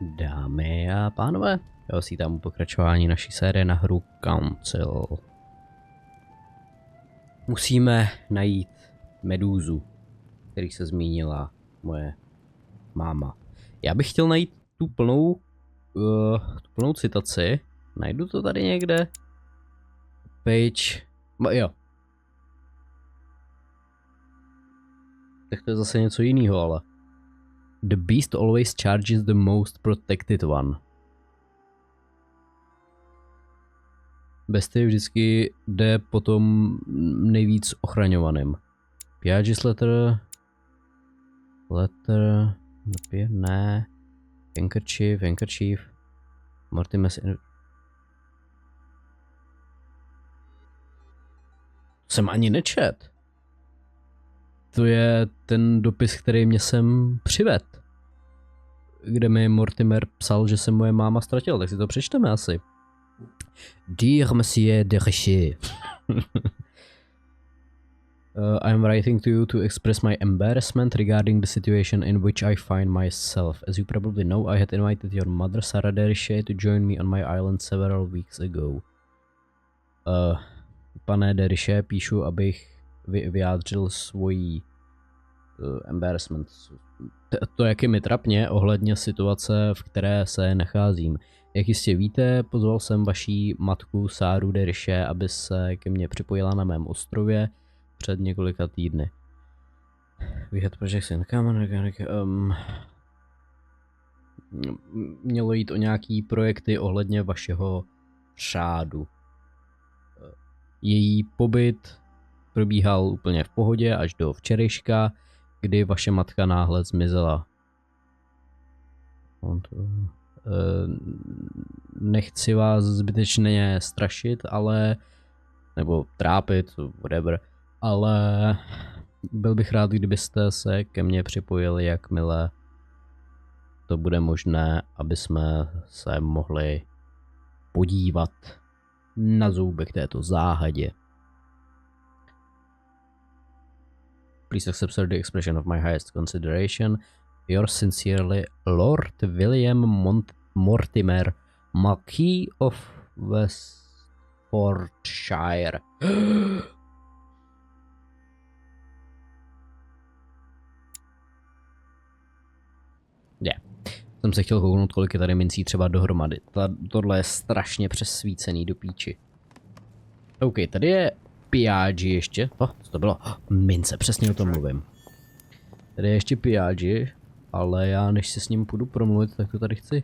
Dámy a pánové, já vás vítám u pokračování naší série na hru Council. Musíme najít medúzu, který se zmínila moje máma. Já bych chtěl najít tu plnou citaci. Najdu to tady někde? Page... jo. Tak to je zase něco jiného, ale... The beast always charges the most protected one. Bestie vždycky jde po tom nejvíc ochraňovaným. Piage's letter... ne... Handkerchief... Mortimer's... Jsem ani nečet. To je ten dopis, který mě sem přived. Kde mi Mortimer psal, že se moje máma ztratila, tak si to přečteme asi. Dear Monsieur de Richet. I am writing to you to express my embarrassment regarding the situation in which I find myself. As you probably know, I had invited your mother, Sarah de Richet, to join me on my island several weeks ago. Pane de Richet, píšu, abych vyjádřil svoji embarrassment. To, jak je mi trapně ohledně situace, v které se nacházím. Jak jistě víte, pozval jsem vaší matku Sáru de Richet, aby se ke mně připojila na mém ostrově před několika týdny. We had projects in common, mělo jít o nějaký projekty ohledně vašeho řádu. Její pobyt probíhal úplně v pohodě až do včerejška, kdy vaše matka náhle zmizela. Nechci vás zbytečně strašit, ale... nebo trápit, whatever, ale byl bych rád, kdybyste se ke mně připojili, jakmile to bude možné, aby jsme se mohli podívat na zoubek této záhadě. Please accept the expression of my highest consideration. Yours sincerely, Lord William Mortimer, Marquis of Westfordshire. Jsem se chtěl kouknout, kolik je tady mincí třeba dohromady. Tohle je strašně přesvícený do píči. OK, tady je Piaggi ještě. Co to bylo? Mince, přesně o tom mluvím. Tady je ještě Piaggi, ale já než si s ním půjdu promluvit, tak to tady chci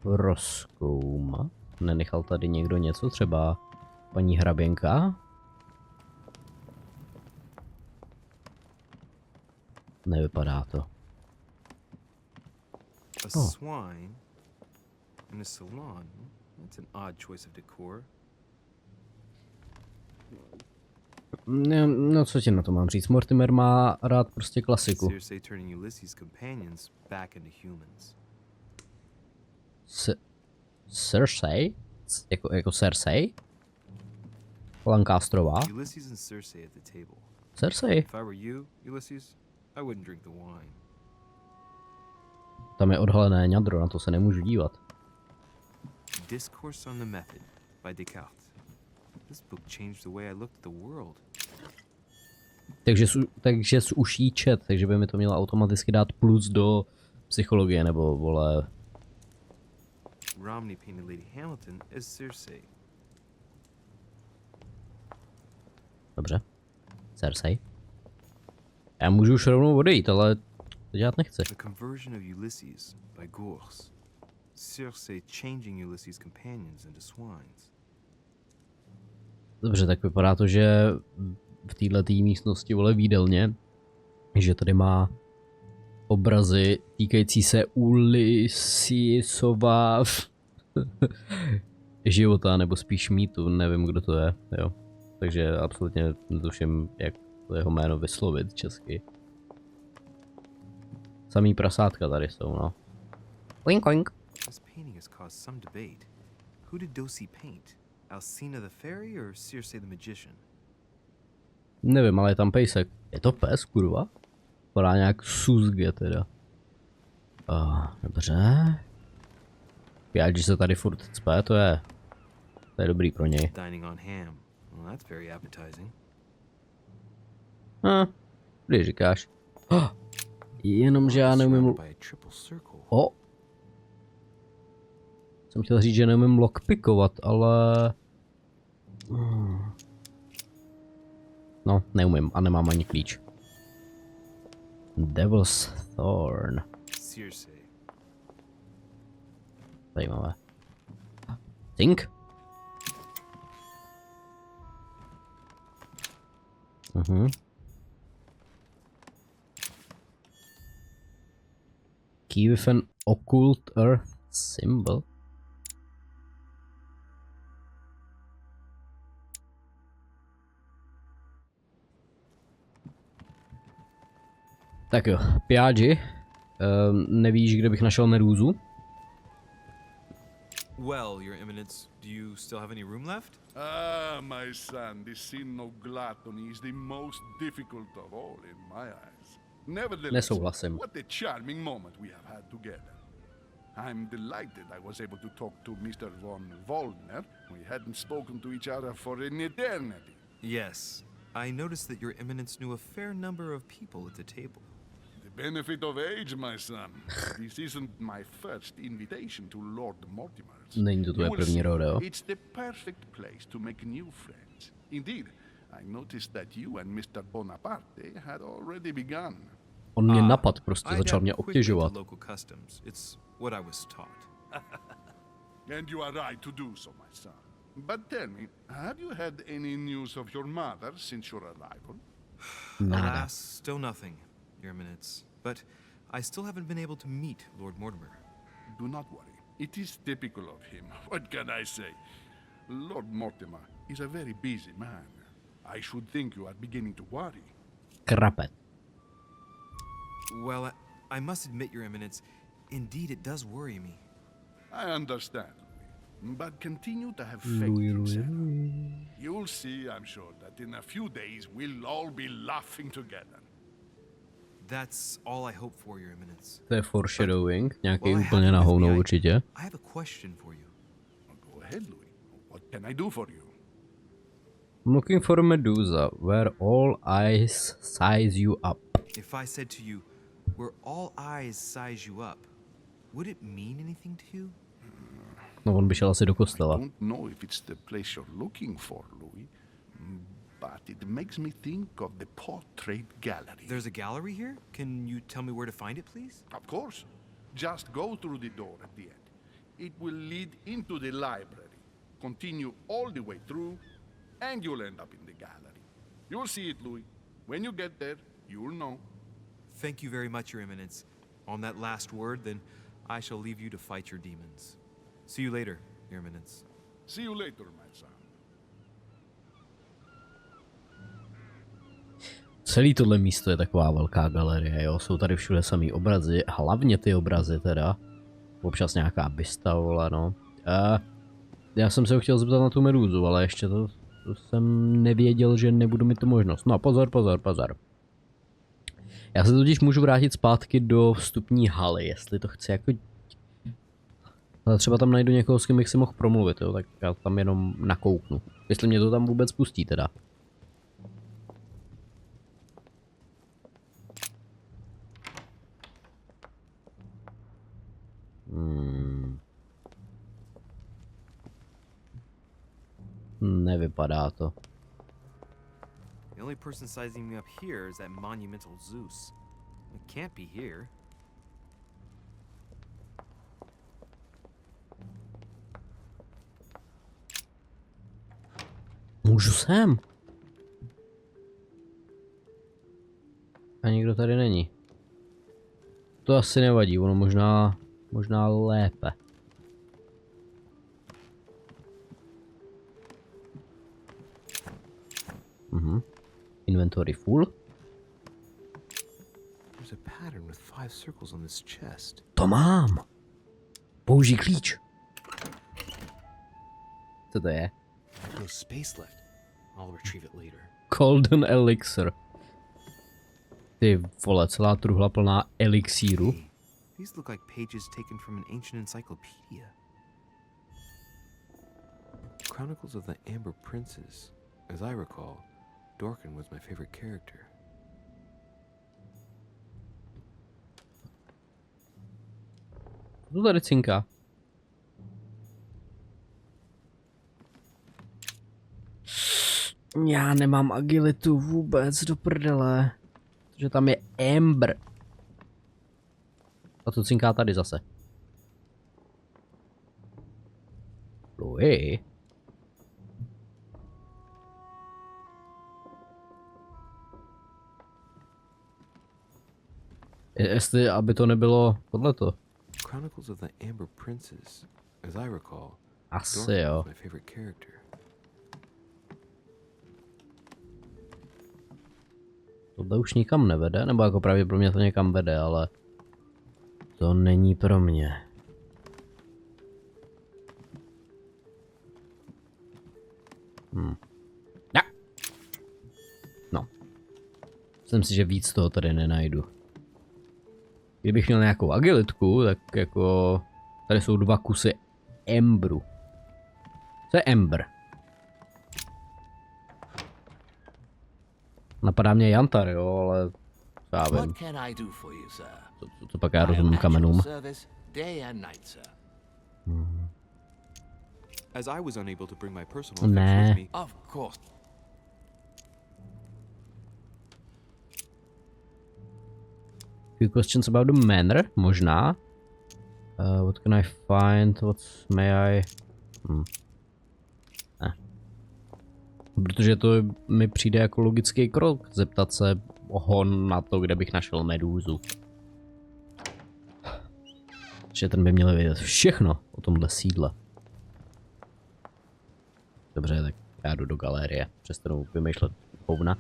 rozkoumat. Nenechal tady někdo něco, třeba paní hraběnka? Nevypadá to. A swine in a salon. That's an odd choice of decor. No co ti na to mám říct? Mortimer má rád prostě klasiku. Cersei turning Ulysses' companions back into humans. Cersei? Jako Cersei? Lancasterová? Ulysses and Cersei at the table. Cersei? If I were you, Ulysses, I wouldn't drink the wine. Tam je odhalené ňadro, na to se nemůžu dívat. Discourse on the Method by Descartes. This book changed the way I looked at the world. Takže z uší čet, takže by mi to mělo automaticky dát plus do psychologie, nebo vole... Romney painted Lady Hamilton as Cersei. Dobře. Cersei. Já můžu už rovnou odejít, ale to dělat nechci. The conversion of Ulysses by Gours. Cersei changing Ulysses' companions into swines. Dobře, tak vypadá to, že v této místnosti, vole, výdelně, že tady má obrazy týkající se Ulyssesova života, nebo spíš mýtu, nevím, kdo to je, jo. Takže absolutně netuším, jak to jeho jméno vyslovit česky. Samý prasátka tady jsou, no. Oink oink. This painting has caused some debate. Who did Dosi paint? Alcina the fairy or Cersei the magician? Nevím, ale je tam pejsek. Je to pes, kurva? Vypadá nějak suzge teda. Dobře. Pět, se tady furt cpe, to je dobrý pro něj. Dining on ham. Well, that's very appetizing. Když říkáš. Jenomže já neumím... Jsem chtěl říct, že neumím lockpickovat, ale... No, neumím a nemám ani klíč. Devil's Thorn. Zajímavé. Think? Key with an occult earth symbol. Tak jo, Piaggi, nevíš, kde bych našel medúzu? Well, Your Eminence, do you still have any room left? Ah, my son, the sin of gluttony is the most difficult of all in my eyes. Nevertheless, Nesouhlasím. what a charming moment we have had together. I'm delighted I was able to talk to Mr. von Waldner. We hadn't spoken to each other for an eternity. Yes. I noticed that Your Eminence knew a fair number of people at the table. The benefit of age, my son. This isn't my first invitation to Lord Mortimer's. Není to tvoje první rodeo. It's the perfect place to make new friends. Indeed, I noticed that you and Mr. Bonaparte had already begun. On mě napad, prostě začal mě obtěžovat. It's what I was taught. And you are right to do so, my son. But tell me, have you had any news of your mother since your arrival? Alas, still nothing, Your Eminence. But I still haven't been able to meet Lord Mortimer. Do not worry. It is typical of him. What can I say? Lord Mortimer is a very busy man. I should think you are beginning to worry. Krapet. Well, I must admit, Your Eminence, indeed it does worry me. I understand, but continue to have faith in yourself. You'll see, I'm sure, that in a few days we'll all be laughing together. That's all I hope for, Your Eminence. To je foreshadowing, nějaký úplně na hovno určitě. I have a question for you. Go ahead, Louis. What can I do for you? I'm looking for a medusa where all eyes size you up. If I said to you, where all eyes size you up, would it mean anything to you? No, on by šel asi do kostela. I don't know if it's the place you're looking for, Louis, but it makes me think of the portrait gallery. There's a gallery here? Can you tell me where to find it, please? Of course. Just go through the door at the end. It will lead into the library. Continue all the way through, and you'll end up in the gallery. You'll see it, Louis. When you get there, you'll know. Thank you very much, Your Eminence. On that last word, then, I shall leave you to fight your demons. See you later, Your Eminence. See you later, my son. Celý tohle místo je taková velká galerie, jo, jsou tady všude samý obrazy, hlavně ty obrazy teda. Občas nějaká bysta, vole, no. Já jsem se ho chtěl zeptat na tu medúzu, ale ještě to jsem nevěděl, že nebudu mít tu možnost. No pozor. Já se totiž můžu vrátit zpátky do vstupní haly, jestli to chci jako... Ale třeba tam najdu někoho, s kým bych si mohl promluvit, jo, tak já tam jenom nakouknu. Jestli mě to tam vůbec pustí teda. Nevypadá to. The only person sizing me up here is that monumental Zeus. It can't be here. Můžu sem. A nikdo tady není. To asi nevadí, ono možná lépe. Inventory full. There's a pattern with 5 circles on this chest. To mám. Použij klíč. Co to je? No space left. I'll retrieve it later. Golden elixir. Ty vole, celá truhla plná elixíru. Hey, these look like pages taken from an ancient encyclopedia. Chronicles of the Amber Princes. As I recall, Dorkin was my favorite character. Co tady cinká? Já nemám agilitu vůbec do prdele. Protože tam je Amber. A to cinká tady zase. Louis. Jestli, aby to nebylo tohleto. Chronicles of the Amber Princes. As I recall, Asi Dorkin jo. was my favorite character. Tohle už nikam nevede, nebo jako pravděpodobně to někam vede, ale to není pro mě. Ja. No. Myslím si, že víc toho tady nenajdu. Kdybych měl nějakou agilitku, tak jako... Tady jsou 2 kusy Emberu. Co je Ember? Napadá mě Jantar, jo, ale... Já vím. To pak já rozumím kamenům. As I was unable to bring my personal Ne. effects with me. Of course. Few questions about the manor, možná. What can I find? What may I... Ne. Protože to mi přijde jako logický krok, zeptat se ho na to, kde bych našel medúzu. Že ten by měl vědět všechno o tomhle sídle. Dobře, tak já jdu do galerie, přestanu vymýšlet hovna.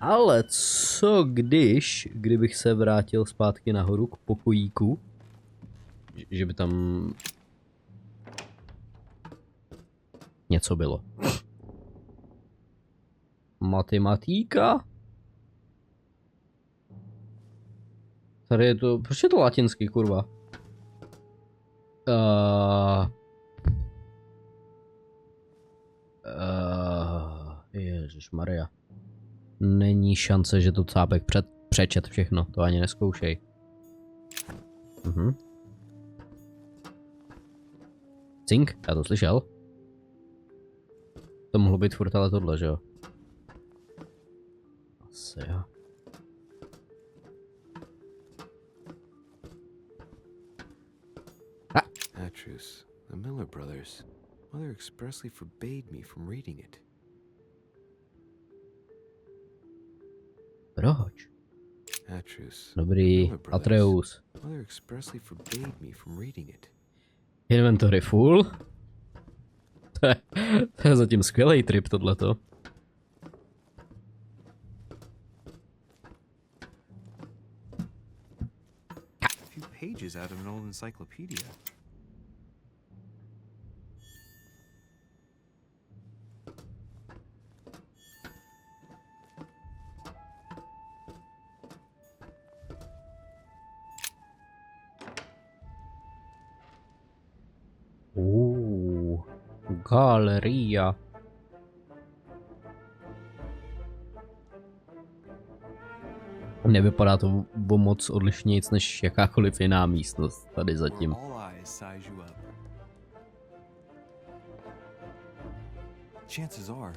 Ale co kdybych se vrátil zpátky nahoru k pokojíku? Že by tam něco bylo. Matematika? Tady je to, proč je to latinský, kurva? Ježišmarja. Není šance, že to cápek přečet všechno, to ani neskoušej. Cink, já to slyšel. To mohlo být furt ale tohle, že jo? Asi jo. Atrus, the Miller brothers. Mother expressly forbade me from reading it. Proč? Atrus. Dobrý, Atreus. Mother expressly forbade me from reading it. Inventory full. To je zatím skvělý trip tohleto. A few pages out of an old encyclopedia. Galeria. Nevypadá to o moc odlišnějc než jakákoliv jiná místnost tady zatím. Chances are,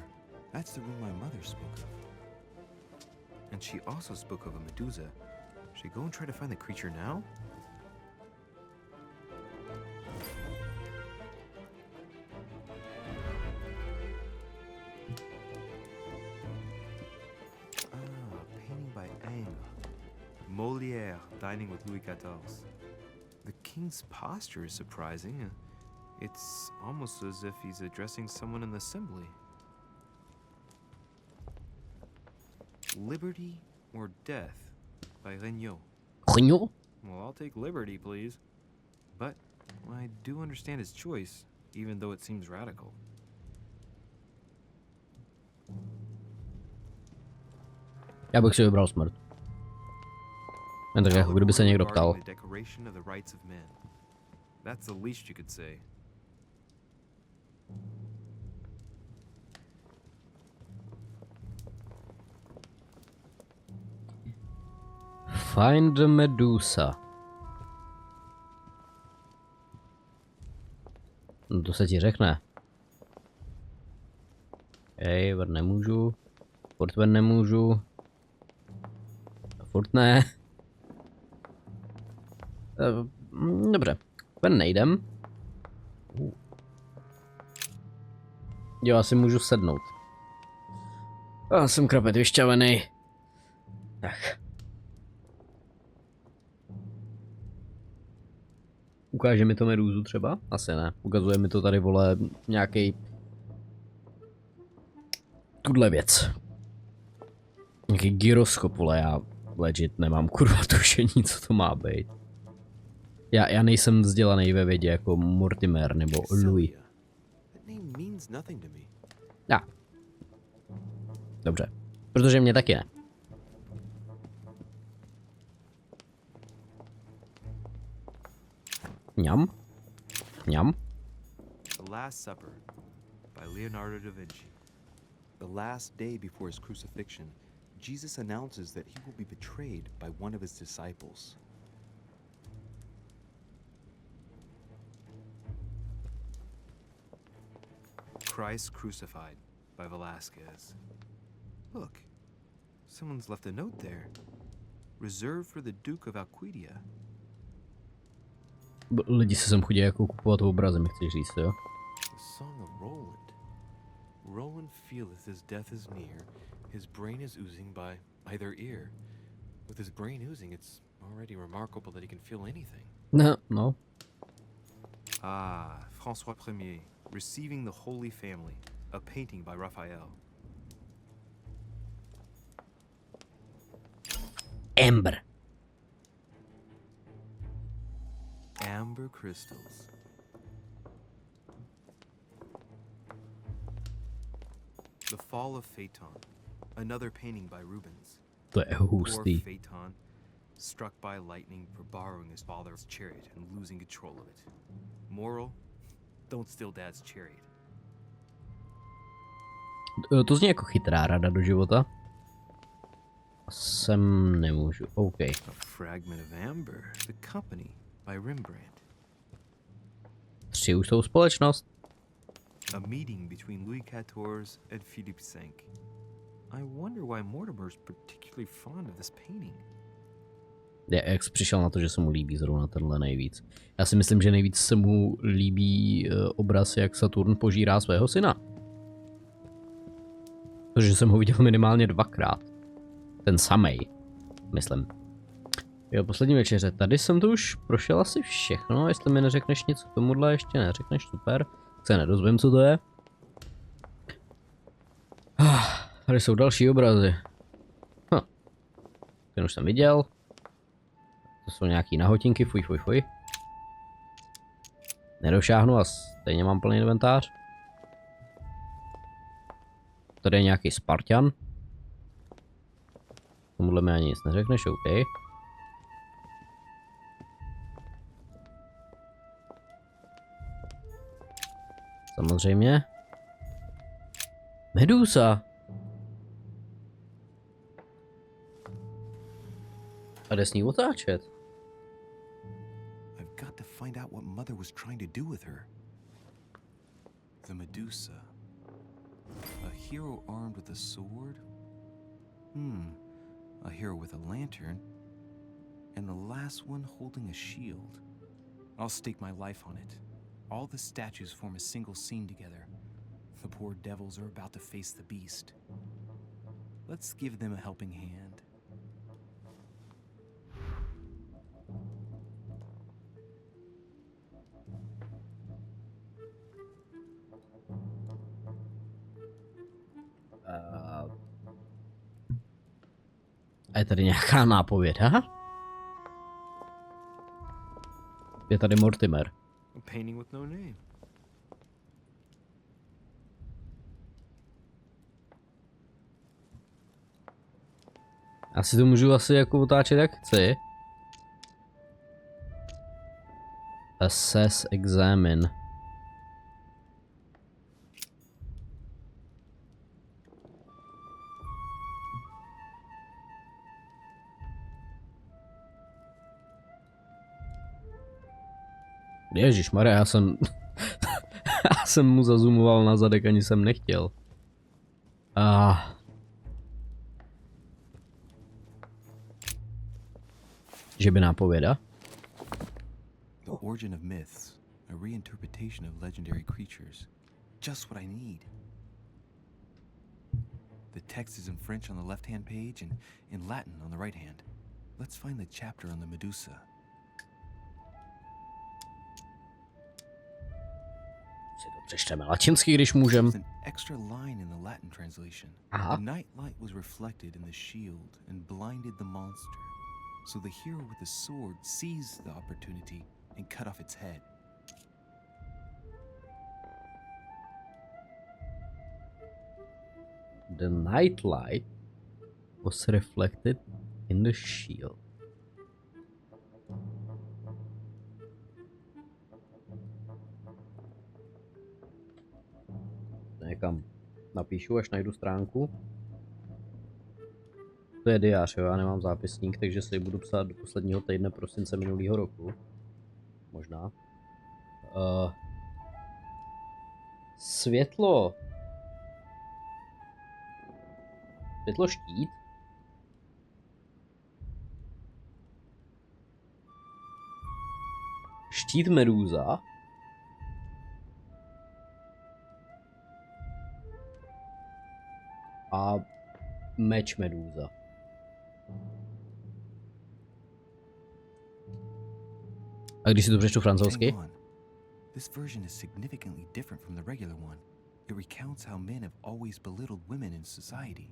that's the room my mother spoke of. And she also spoke of a medusa. Should I go and try to find the creature now? Molière dining with Louis XIV. The king's posture is surprising. It's almost as if he's addressing someone in the assembly. Liberty or Death by Regnault. Regnault? Well, I'll take liberty, please. But I do understand his choice, even though it seems radical. Já bych si vybral smrt. Jen tak jako kdyby se někdo ptal. Find the Medusa. No to se ti řekne. Hej, ven nemůžu. Furt ven nemůžu. Furt ne. Dobře, ven nejdem. Jo, asi můžu sednout. Já jsem krapet vyšťavený. Tak. Ukáže mi to medúzu třeba? Asi ne. Ukazuje mi to tady, vole, nějaký tuhle věc. Nějaký gyroskop, vole, já legit nemám kurva tušení, co to má být. Já nejsem vzdělaný ve vědě jako Mortimer nebo Louis. Já. Dobře. Protože mě taky ne. Mňam? Mňam? The Last Supper by Leonardo da Vinci. The last day before his crucifixion, Jesus announces that he will be betrayed by one of his disciples. Christ Crucified by Velasquez. Look, someone's left a note there. Reserved for the Duke of Alquidia. Lidi se sem chodí jako kupovat obrazy, mi chceš říct, jo? The Song of Roland. Roland feeleth his death is near. His brain is oozing by either ear. With his brain oozing, it's already remarkable that he can feel anything. No. Ah, François Ier, Receiving the Holy Family, a painting by Raphael. Amber. Amber crystals. The Fall of Phaeton, another painting by Rubens. To je Poor hustý. Phaeton, struck by lightning for borrowing his father's chariot and losing control of it. Moral: don't steal dad's chariot. To zní jako chytrá rada do života. Sem nemůžu, OK. A fragment of amber, The Company by Rembrandt. 3 už jsou společnost. A meeting between Louis XIV and Philippe V. I wonder why Mortimer's particularly fond of this painting. Jak jsi přišel na to, že se mu líbí zrovna tenhle nejvíc? Já si myslím, že nejvíc se mu líbí obraz, jak Saturn požírá svého syna. Protože jsem ho viděl minimálně 2krát. Ten samej, myslím. Jo, poslední večeře. Tady jsem to už prošel asi všechno. Jestli mi neřekneš nic k tomuhle, ještě neřekneš, super. Se nedozvím, co to je. Tady jsou další obrazy. Ten už jsem viděl. To jsou nějaký nahotinky, fuj. Nedošáhnu a stejně mám plný inventář. Tady je nějaký Spartan. Tomuhle mi ani nic neřekneš, OK. Samozřejmě. Medusa. A jde s ní otáčet. I've got to find out what Mother was trying to do with her. The Medusa. A hero armed with a sword? A hero with a lantern. And the last one holding a shield. I'll stake my life on it. All the statues form a single scene together. The poor devils are about to face the beast. Let's give them a helping hand. A je tady nějaká nápověd, aha? Je tady Mortimer. A painting with no name. Asi to můžu asi jako otáčet jak chci. Assess, examine. Ježišmarja, já jsem... já jsem mu zazoomoval na zadek, ani jsem nechtěl. Že by nápověda? The origin of myths, a reinterpretation of legendary creatures. Just what I need. The text is in French on the left-hand page and in Latin on the right hand. Let's find the chapter on the Medusa. Si to přečteme latinsky, když můžem. There's an extra line in the Latin translation. Aha. The nightlight was reflected in the shield and blinded the monster. So the hero with the sword seized the opportunity and cut off its head. The nightlight was reflected in the shield. Někam napíšu, až najdu stránku. To je diář, jo? Já nemám zápisník, takže si budu psát do posledního týdne prosince minulého roku. Možná. Světlo. Světlo štít. Štít medúza. A meč medúza. A když si to přečtu francouzsky? Hang on. This version is significantly different from the regular one. It recounts how men have always belittled women in society.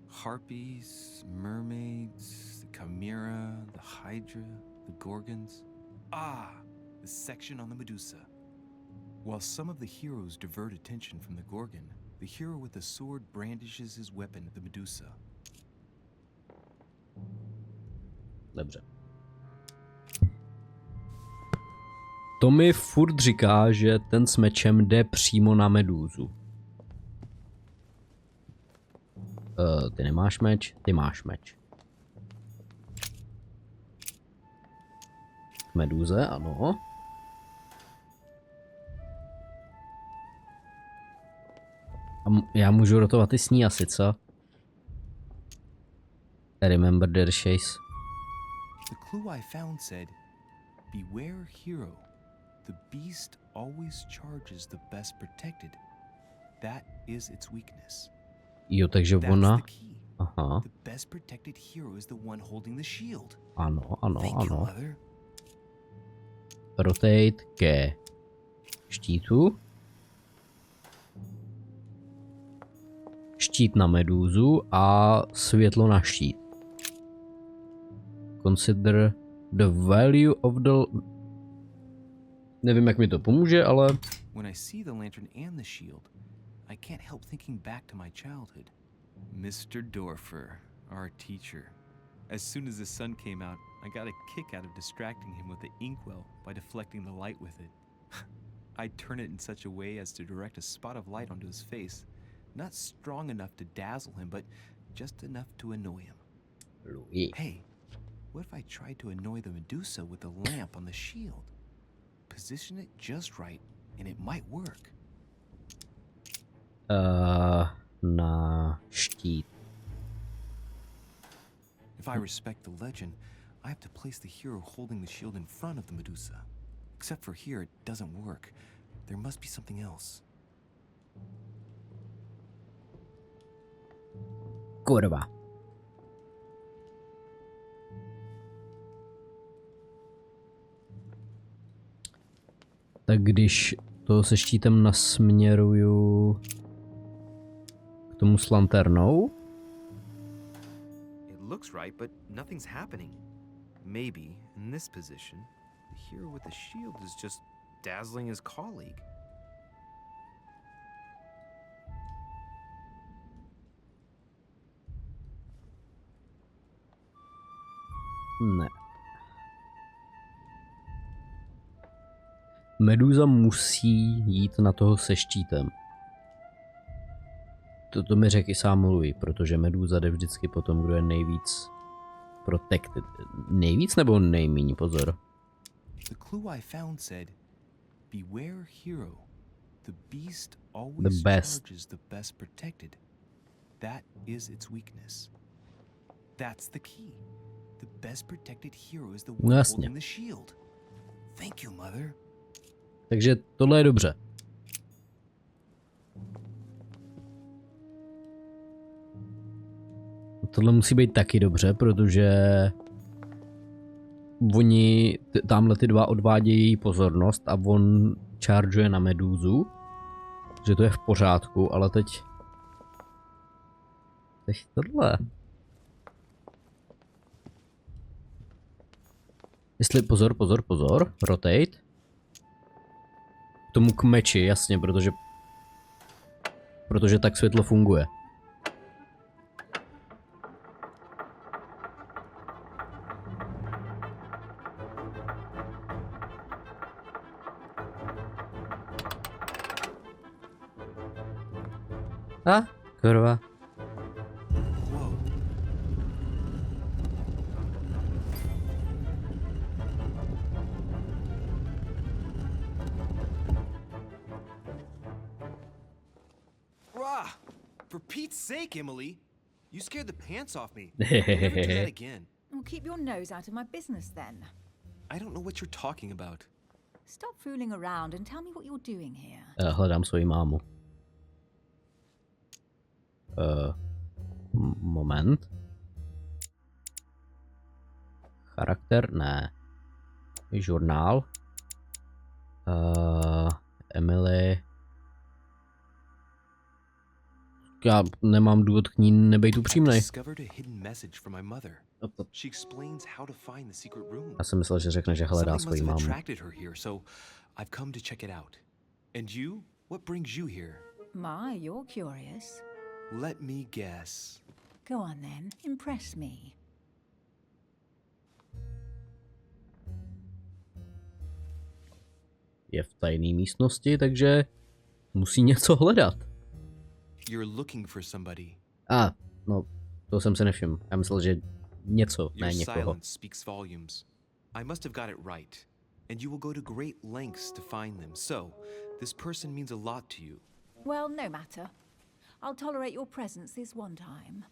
Harpies, mermaids, the chimera, the hydra, the gorgons. The section on the Medusa. While some of the heroes divert attention from the gorgon, the hero with the sword brandishes his weapon at the Medusa. Dobře. To mi furt říká, že ten s mečem jde přímo na medúzu. Ty nemáš meč, ty máš meč. Medúze, ano. A já můžu rotovat i s ní asi, co? I remember their chase. The clue I found said, "Beware hero. The beast always charges the best protected. That is its weakness." Jo, takže That's ona... the key. Aha, The best protected hero is the one holding the shield. ano, Thank you, ano. mother. Rotate ke štítu. Štít na medúzu a světlo na štít. Consider the value of the... Nevím, jak mi to pomůže, ale... When I see the lantern and the shield, I can't help thinking back to my childhood. Mr. Dorfer, our teacher. As soon as the sun came out, I got a kick out of distracting him with the inkwell by deflecting the light with it. I'd turn it in such a way as to direct a spot of light onto his face, not strong enough to dazzle him, but just enough to annoy him. Louis. Hey, what if I tried to annoy the Medusa with the lamp on the shield? Position it just right, and it might work. Na štít. If I respect the legend, I have to place the hero holding the shield in front of the Medusa. Except for here, it doesn't work. There must be something else. Kurva. Tak když to se štítem nasměruju k tomu s lanternou. It looks right, but nothing's happening. Maybe, in this position, the hero with the shield is just dazzling his colleague. Ne. Medúza musí jít na toho se štítem. To mi řekl i sám Louis, protože medúza jde vždycky po tom, kdo je nejvíc protected. Nejvíc nebo nejmíň, pozor. The clue I found said, Beware hero. The beast always best. charges the best protected. That is its weakness. That's the key. The best protected hero is the one Jasně. holding the shield. Thank you, mother. Takže tohle je dobře. Tohle musí být taky dobře, protože oni, tamhle ty dva odvádějí její pozornost a on chargeuje na medúzu, že to je v pořádku, ale teď tohle. Jestli, pozor, rotate. K tomu k meči, jasně, protože tak světlo funguje. A, kurva. Whoa. Rah! For Pete's sake, Emily! You scared the pants off me. Don't ever do that again. Well, keep your nose out of my business then. I don't know what you're talking about. Stop fooling around and tell me what you're doing here. Hledám svoji mámu. Moment. Charakter? Ne. Žurnál. Emily. Já nemám důvod k ní nebejt upřímnej. Já jsem myslel, že řekne, že hledá svoji mámu. My, you're curious. Let me guess. Go on then, impress me. Je v tajné místnosti, takže musí něco hledat. You're looking for somebody. No, to jsem se nevšiml. Já myslel, že něco, ne někoho. Your silence speaks volumes. I must have got it right. And you will go to great lengths to find them. So, this person means a lot to you. Well, no matter. I'll tolerate your presence this one time.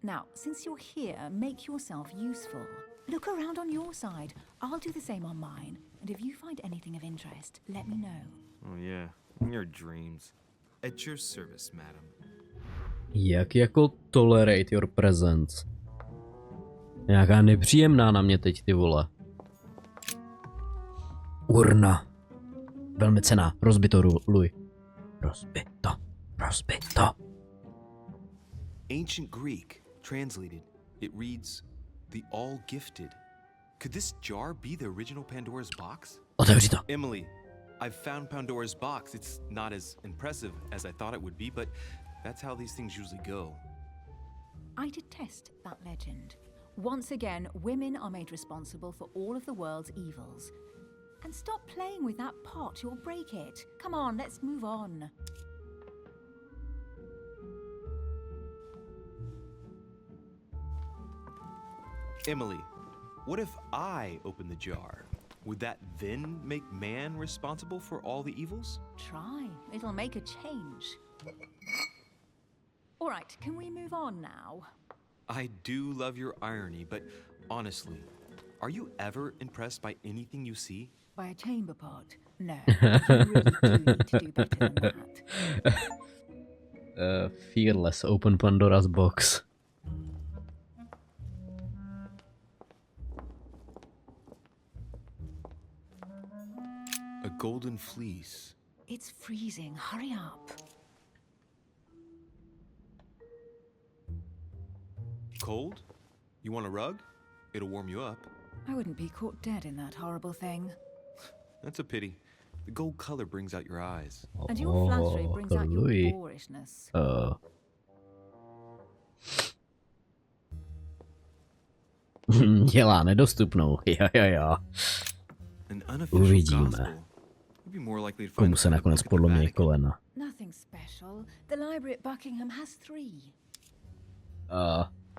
Now, since you're here, make yourself useful. Look around on your side. I'll do the same on mine. And if you find anything of interest, let me know. Oh yeah, your dreams. At your service, madam. Jak jako tolerate your presence? Nějaká nepříjemná na mě teď, ty vole. Urna. Velmi cenná. Rozbito, Luj. Rozbito. Ancient Greek, translated, it reads, the all-gifted. Could this jar be the original Pandora's box? Otevři to. Emily, I've found Pandora's box. It's not as impressive as I thought it would be, but that's how these things usually go. I detest that legend. Once again, women are made responsible for all of the world's evils. And stop playing with that pot, you'll break it. Come on, let's move on. Emily, what if I open the jar? Would that then make man responsible for all the evils? Try. It'll make a change. All right, can we move on now? I do love your irony, but honestly, are you ever impressed by anything you see? By a chamber pot? No. You really do need to do better than that. Fearless, open Pandora's box. A golden fleece. It's freezing. Hurry up. Cold? You want a rug? It'll warm you up. I wouldn't be caught dead in that horrible thing. That's a pity. The gold color brings out your eyes. And your flattery brings out your boorishness. Dělá nedostupnou. Jo. Uvidíme. Komu se nakonec podlomí kolena. Nothing special. The library at Buckingham has 3.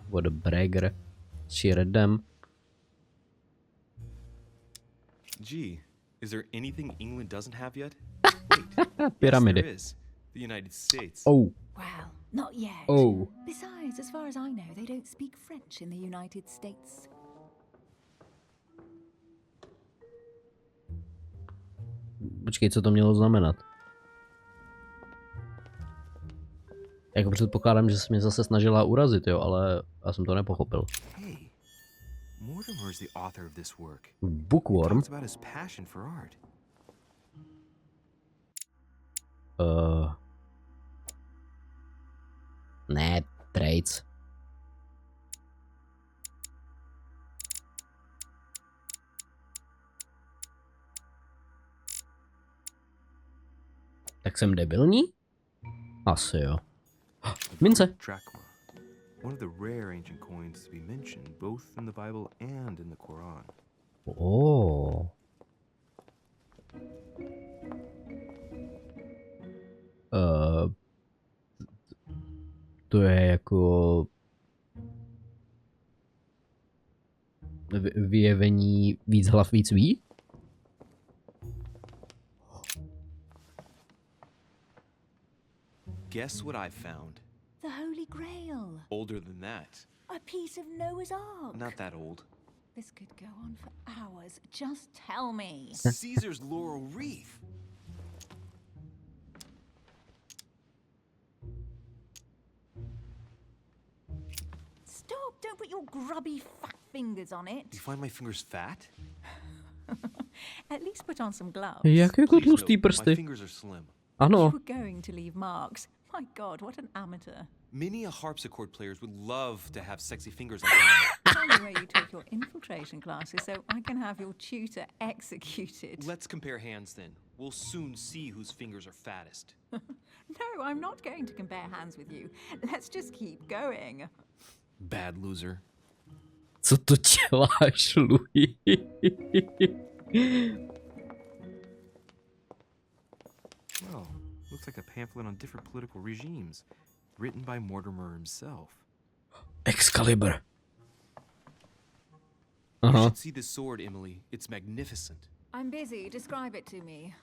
What a bragger. She read them. Gee, Is there anything England doesn't have yet? Wait. Yes, Pyramidy. there is. The United States. Oh, Well, not yet. oh. Besides, as far as I know, they don't speak French in the United States. Počkej, co to mělo znamenat? Jako předpokládám, že jsi mě zase snažila urazit, jo, ale já jsem to nepochopil. Hey, Mortimer is the author of this work. Bookworm? Talks about his passion for art. Ne, trades. Tak jsem debilní? Asi jo. Mince. Drachma. One of the rare ancient coins to be mentioned both in the Bible and in the Quran. Oh. To je jako vyjevení víc hlav víc ví? Guess what I found? The Holy Grail. Older than that. A piece of Noah's Ark. Not that old. This could go on for hours. Just tell me. Caesar's laurel wreath. Stop! Don't put your grubby fat fingers on it. You find my fingers fat? At least put on some gloves. Jak jako Please tlustý note, my prsty. fingers are slim. Ano. You were going to leave marks. My God, what an amateur. Many a harpsichord players would love to have sexy fingers like mine. Tell me where you took your infiltration classes so I can have your tutor executed. Let's compare hands then. We'll soon see whose fingers are fattest. No, I'm not going to compare hands with you. Let's just keep going. Bad loser. Co to děláš, Louis? Well, looks like a pamphlet on different political regimes, written by Mortimer himself. Excalibur. You Aha. should see this sword, Emily. It's magnificent. I'm busy. Describe it to me.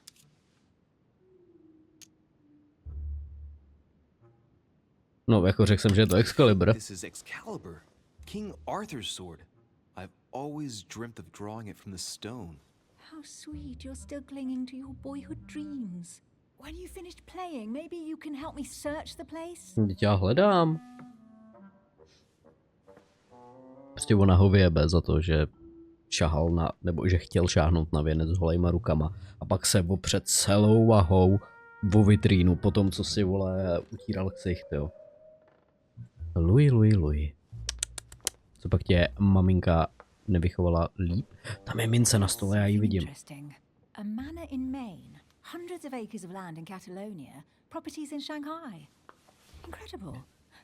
No, jako řekl jsem, že je to Excalibur. This is Excalibur, King Arthur's sword. I've always dreamt of drawing it from the stone. How sweet you're still clinging to your boyhood dreams. When you finished playing, maybe you can help me search the place? Teď já hledám. Prostě ona ho vyjebe za to, že šahal na, nebo že chtěl šáhnout na věnec s holejma rukama a pak se opře celou vahou o vitrínu po tom, co si, vole, utíral ksicht, jo. Louis. Co pak tě maminka nevychovala líp? Tam je mince na stole, já ji vidím. Interesting. A manor in Maine, hundreds of acres of land in Catalonia, properties in Shanghai. Incredible.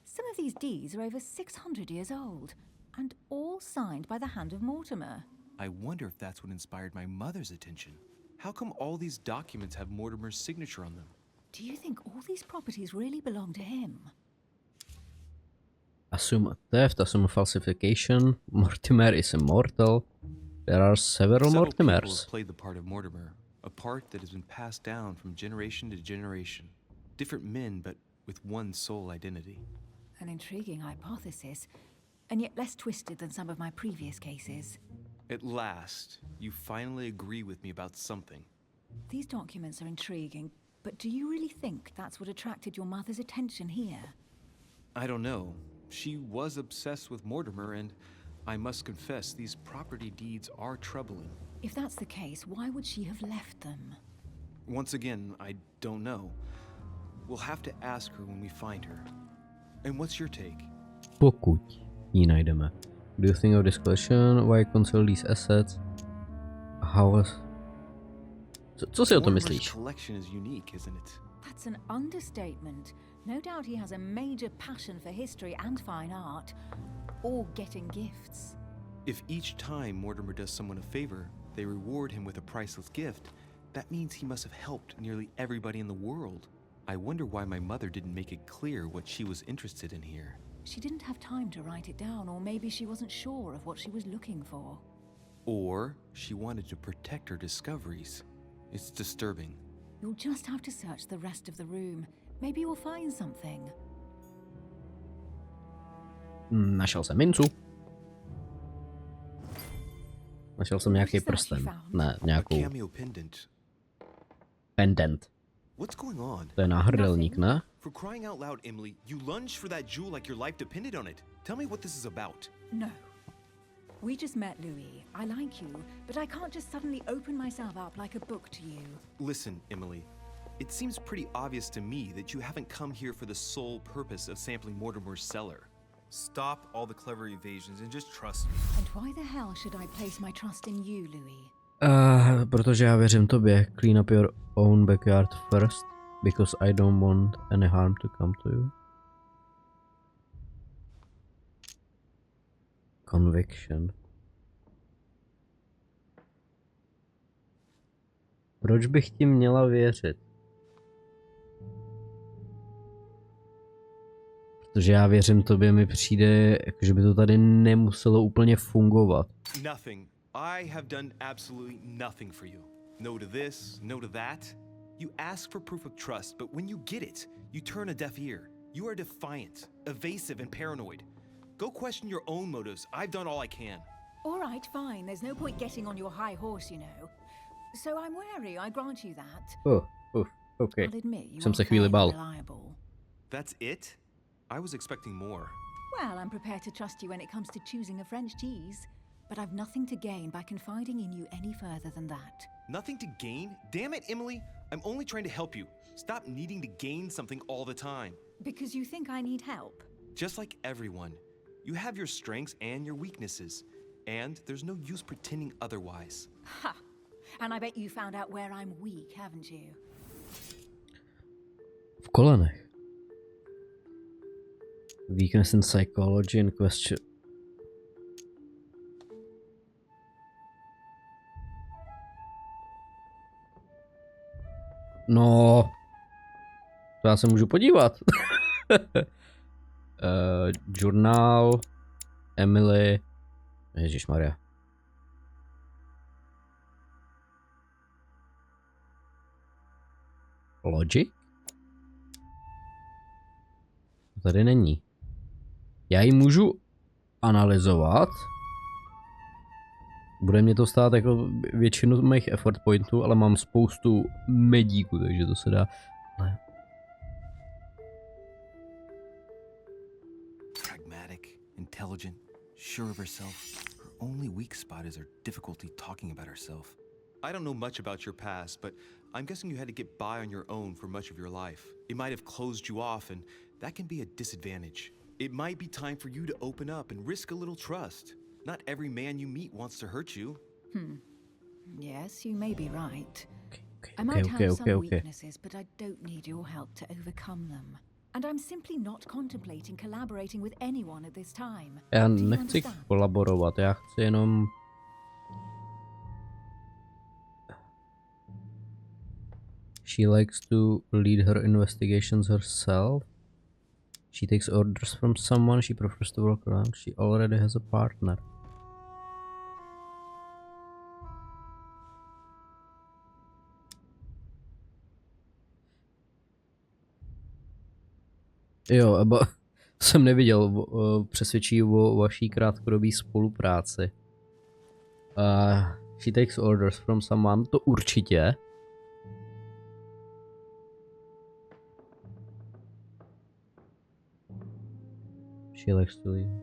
Some of these deeds are over 600 years old, and all signed by the hand of Mortimer. I wonder if that's what inspired my mother's attention. How come all these documents have Mortimer's signature on them? Do you think all these properties really belong to him? Assume theft, assume falsification. Mortimer is immortal. There are several Several people Mortimers. have played the part of Mortimer, a part that has been passed down from generation to generation. Different men, but with one sole identity. An intriguing hypothesis, and yet less twisted than some of my previous cases. At last, you finally agree with me about something. These documents are intriguing, but do you really think that's what attracted your mother's attention here? I don't know. She was obsessed with Mortimer, and I must confess, these property deeds are troubling. If that's the case, why would she have left them? Once again, I don't know. We'll have to ask her when we find her. And what's your take? Pokud ji najdeme. Do you think of this question? Why conceal these assets? How was... Co si o tom Mortimer's myslíš? collection is unique, isn't it? That's an understatement. No doubt he has a major passion for history and fine art, or getting gifts. If each time Mortimer does someone a favor, they reward him with a priceless gift, that means he must have helped nearly everybody in the world. I wonder why my mother didn't make it clear what she was interested in here. She didn't have time to write it down, or maybe she wasn't sure of what she was looking for. Or she wanted to protect her discoveries. It's disturbing. You'll just have to search the rest of the room. Maybe you'll find something. Našel jsem mincu. Našel jsem nějaký prsten. Ne, A nějakou cameo pendant. pendant. What's going on? To je náhrdelník, ne? For crying out loud, Emily, you lunged for that jewel like your life depended on it. Tell me what this is about. No. We just met, Louis. I like you, but I can't just suddenly open myself up like a book to you. Listen, Emily. It seems pretty obvious to me that you haven't come here for the sole purpose of sampling Mortimer's cellar. Stop all the clever evasions and just trust me. And why the hell should I place my trust in you, Louis? Protože já věřím tobě. Clean up your own backyard first, because I don't want any harm to come to you. Conviction. Proč bych ti měla věřit? Protože já věřím tobě, mi přijde, že by to tady nemuselo úplně fungovat. Nothing. I have done absolutely nothing for you. No to this, no to that. You ask for proof of trust, but when you get it, you turn a deaf ear. You are defiant, evasive, and paranoid. Go question your own motives. I've done all I can. All right, fine. There's no point getting on your high horse, you know. So I'm wary, I grant you that. Okay. I'll admit you Jsem se are chvíli fairly bál. reliable. That's it? I was expecting more. Well, I'm prepared to trust you when it comes to choosing a French cheese. But I've nothing to gain by confiding in you any further than that. Nothing to gain? Damn it, Emily. I'm only trying to help you. Stop needing to gain something all the time. Because you think I need help? Just like everyone. You have your strengths and your weaknesses. And there's no use pretending otherwise. Ha! And I bet you found out where I'm weak, haven't you? V kolenech. Weakness in psychology and question. No, to já se můžu podívat. Journal, Emily, Ježišmarja. Logic? To tady není. Já ji můžu analyzovat. Bude mě to stát jako většinu mých effort pointů, ale mám spoustu medíků, takže to se dá. Ale... Pragmatic, intelligent, sure of herself. Her only weak spot is her difficulty talking about herself. I don't know much about your past, but I'm guessing you had to get by on your own for much of your life. It might have closed you off, and that can be a disadvantage. It might be time for you to open up and risk a little trust. Not every man you meet wants to hurt you. Yes, you may be right. Okay, I might have some weaknesses, but I don't need your help to overcome them. And I'm simply not contemplating collaborating with anyone at this time. Já Do you nechci understand? kolaborovat, já chci jenom... She likes to lead her investigations herself. She takes orders from someone, she prefers to walk around, she already has a partner. Jo, abo jsem neviděl, přesvědčí o vaší krátkodobé spolupráci. She takes orders from someone, to určitě. She likes to leave.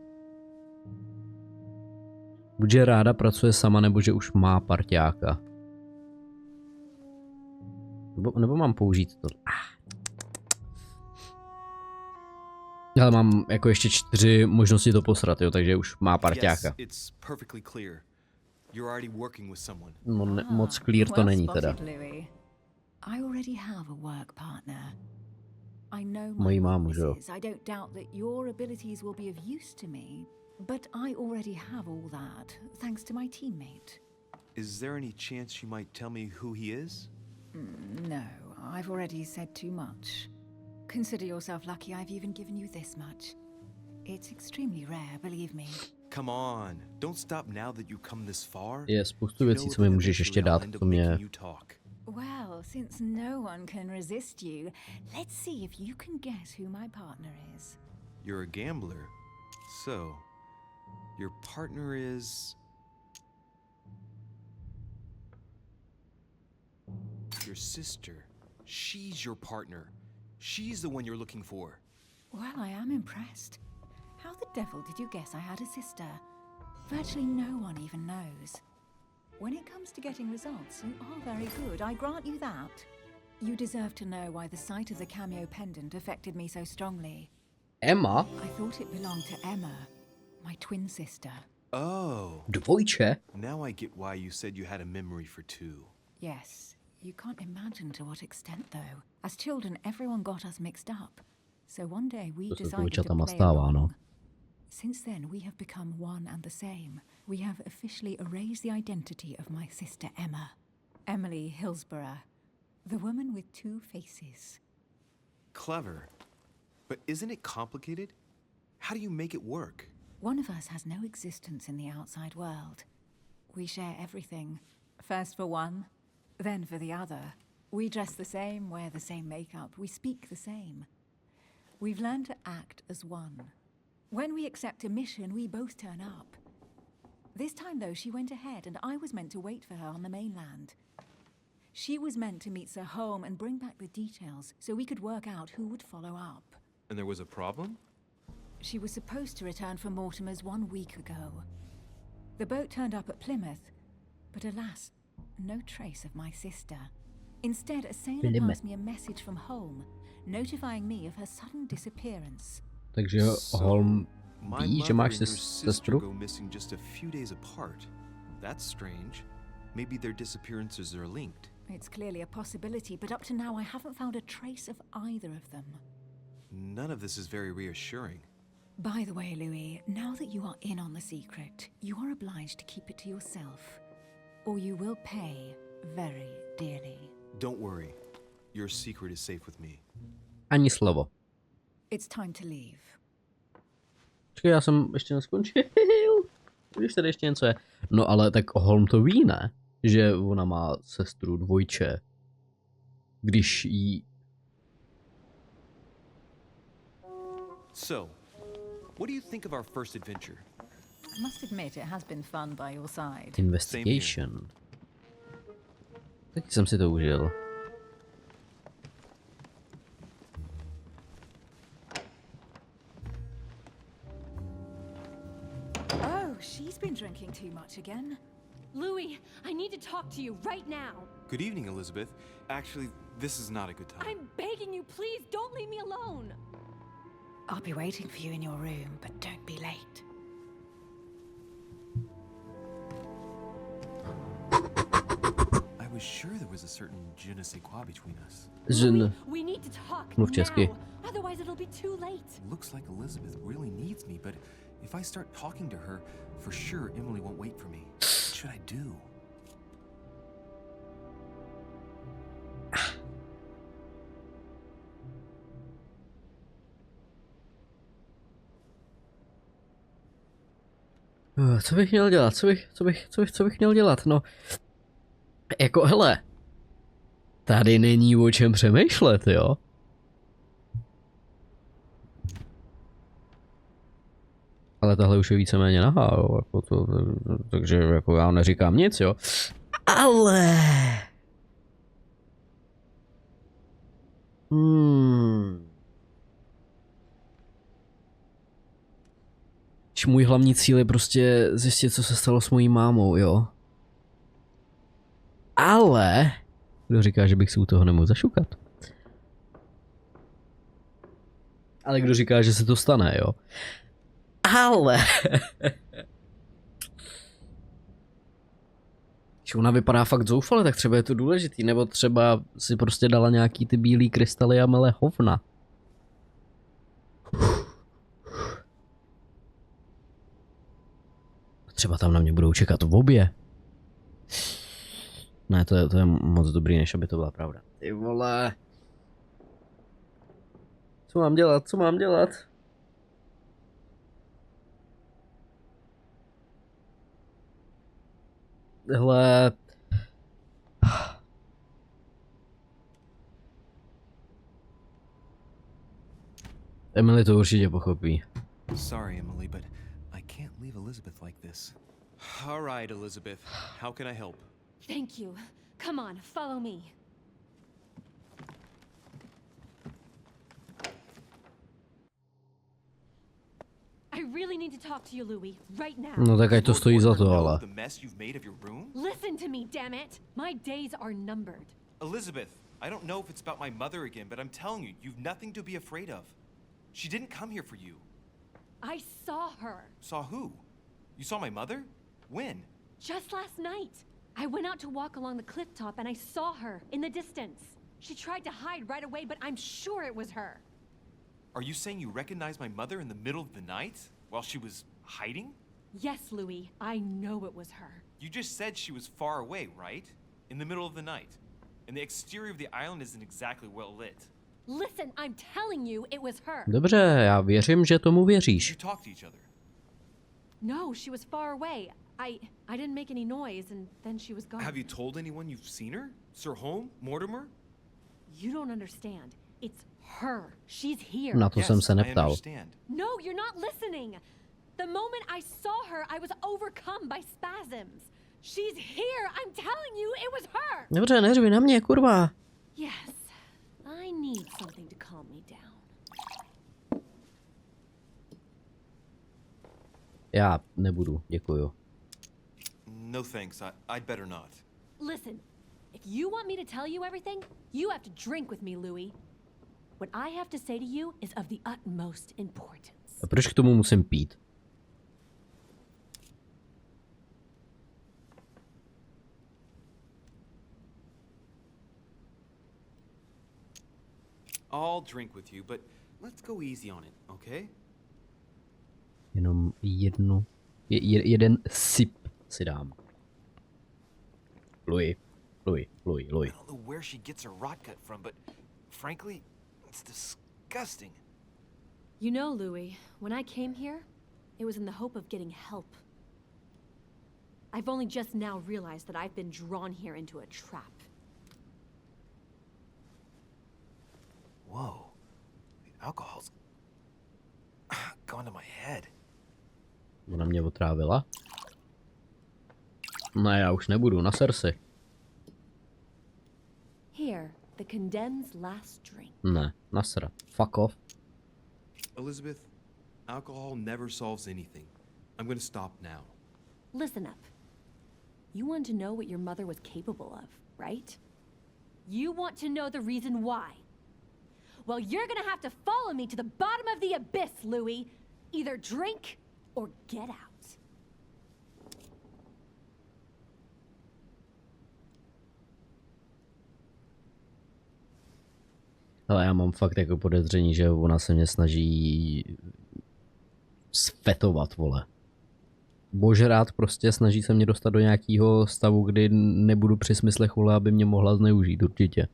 Buď že ráda pracuje sama, nebo že už má parťáka. Nebo mám použít to. Ale mám jako ještě 4 možnosti to posrat, jo, takže už má parťáka. Yes, it's perfectly clear. You're already working with someone. No, moc clear to Well není spotted, teda. Louis. I already have a work partner. I know Mojí my mámu, že jo. weaknesses. I don't doubt that your abilities will be of use to me, but I already have all that, thanks to my teammate. Is there any chance she might tell me who he is? No, I've already said too much. Consider yourself lucky I've even given you this much. It's extremely rare, believe me. Come on, don't stop now that you come this far. Je spoustu You věcí, know co mi that můžeš ještě eventually I'll dát, end up co mě... making you talk. Well, since no one can resist you, let's see if you can guess who my partner is. You're a gambler. So, your partner is... your sister. She's your partner. She's the one you're looking for. Well, I am impressed. How the devil did you guess I had a sister? Virtually no one even knows. When it comes to getting results, you are very good, I grant you that. You deserve to know why the sight of the cameo pendant affected me so strongly. Emma? I thought it belonged to Emma, my twin sister. Oh. Dvojče? Now I get why you said you had a memory for two. Yes, you can't imagine to what extent though. As children, everyone got us mixed up. So one day we To se decided to dvojčatama play stává, no. along. Since then, we have become one and the same. We have officially erased the identity of my sister Emma. Emily Hillsborough. The woman with two faces. Clever. But isn't it complicated? How do you make it work? One of us has no existence in the outside world. We share everything. First for one, then for the other. We dress the same, wear the same makeup, we speak the same. We've learned to act as one. When we accept a mission, we both turn up. This time, though, she went ahead, and I was meant to wait for her on the mainland. She was meant to meet Sir Home and bring back the details, so we could work out who would follow up. And there was a problem? She was supposed to return from Mortimer's 1 week ago. The boat turned up at Plymouth, but alas, no trace of my sister. Instead, a sailor Plymouth. passed me a message from home, notifying me of her sudden disappearance. Takže Holm My ví, že mother máš and your sister sestru? go missing just a few days apart. That's strange. Maybe their disappearances are linked. It's clearly a possibility, but up to now I haven't found a trace of either of them. None of this is very reassuring. By the way, Louis, now that you are in on the secret, you are obliged to keep it to yourself, or you will pay very dearly. Don't worry. Your secret is safe with me. Ani slovo. It's time to leave. Počkej, já jsem ještě neskončil. Když tady ještě něco je. No ale tak Holm to ví, ne? Že ona má sestru dvojče. Když jí... So, what do you think of our first adventure? I must admit, it has been fun by your side. Investigation. Taky jsem si to užil. Oh, she's been drinking too much again. Louis, I need to talk to you right now. Good evening, Elizabeth. Actually, this is not a good time. I'm begging you, please don't leave me alone. I'll be waiting for you in your room, but don't be late. I was sure there was a certain je ne sais quoi between us. Louis, we need to talk Mluv česky. now. Otherwise it'll be too late. Looks like Elizabeth really needs me, but if I start talking to her, for sure Emily won't wait for me. What should I do? Co bych měl dělat? Co bych měl dělat? No, jako hele, tady není o čem přemýšlet, jo? Ale tahle už je víceméně nahá, jo? Jako takže jako já neříkám nic, jo? Ale... Můj hlavní cíl je prostě zjistit, co se stalo s mojí mámou, jo? Ale... Kdo říká, že bych si u toho nemohl zašukat? Ale kdo říká, že se to stane, jo? Ale... Když ona vypadá fakt zoufale, tak třeba je to důležitý, nebo třeba si prostě dala nějaký ty bílý krystaly a mele hovna. Třeba tam na mě budou čekat v obě. Ne, to je moc dobrý, než aby to byla pravda. Ty vole. Co mám dělat? Hele... Emily to určitě pochopí. Sorry, Emily, but I can't leave Elizabeth like this. All right, Elizabeth. How can I help? Thank you. Come on, follow me. I really need to talk to you, Louis, right now. No tak ať to Lord stojí za to, Mortimer know ale... the mess you've made of your room? Listen to me, damn it! My days are numbered. Elizabeth, I don't know if it's about my mother again, but I'm telling you, you've nothing to be afraid of. She didn't come here for you. I saw her Saw who? You saw my mother? When? just last night. I went out to walk along the cliff top and I saw her in the distance. She tried to hide right away, but I'm sure it was her. Are you saying you recognized my mother in the middle of the night while she was hiding? Yes, Louis, I know it was her. You just said she was far away, right? In the middle of the night. And the exterior of the island isn't exactly well lit. Listen, I'm telling you, it was her. Dobře, já věřím, že tomu Did věříš. you talk to each other? No, she was far away. I didn't make any noise, and then she was gone. Have you told anyone you've seen her? Sir Holm? Mortimer? You don't understand. It's her. She's here. Na to jsem se I neptal. understand. No, you're not listening. The moment I saw her, I was overcome by spasms. She's here. I'm telling you, it was her. Dobře, neřvi na mě, kurva. Yes, I need something to calm me down. Já nebudu, děkuju. No thanks, I'd better not. Listen, if you want me to tell you everything, you have to drink with me, Louis. What I have to say to you is of the utmost importance. A proč k tomu musím pít? I'll drink with you, but let's go easy on it, okay? Jenom jeden sip si dám. Louis. I don't know where she gets her rot gut from, but frankly, it's disgusting. You know, Louis, when I came here, it was in the hope of getting help. I've only just now realized that I've been drawn here into a trap. Whoa, the alcohol's gone to my head. Ona mě otrávila? Ne, já už nebudu, naser si. Here, the condemned's last drink. Ne, nasra. Fuck off. Elizabeth, alcohol never solves anything. I'm gonna stop now. Listen up. You want to know what your mother was capable of, right? You want to know the reason why. Well, you're gonna have to follow me to the bottom of the abyss, Louis. Either drink or get out. Ale já mám fakt jako podezření, že ona se mě snaží sfetovat, vole. Božrát prostě, snaží se mě dostat do nějakého stavu, kdy nebudu při smyslech, vole, aby mě mohla zneužít, určitě.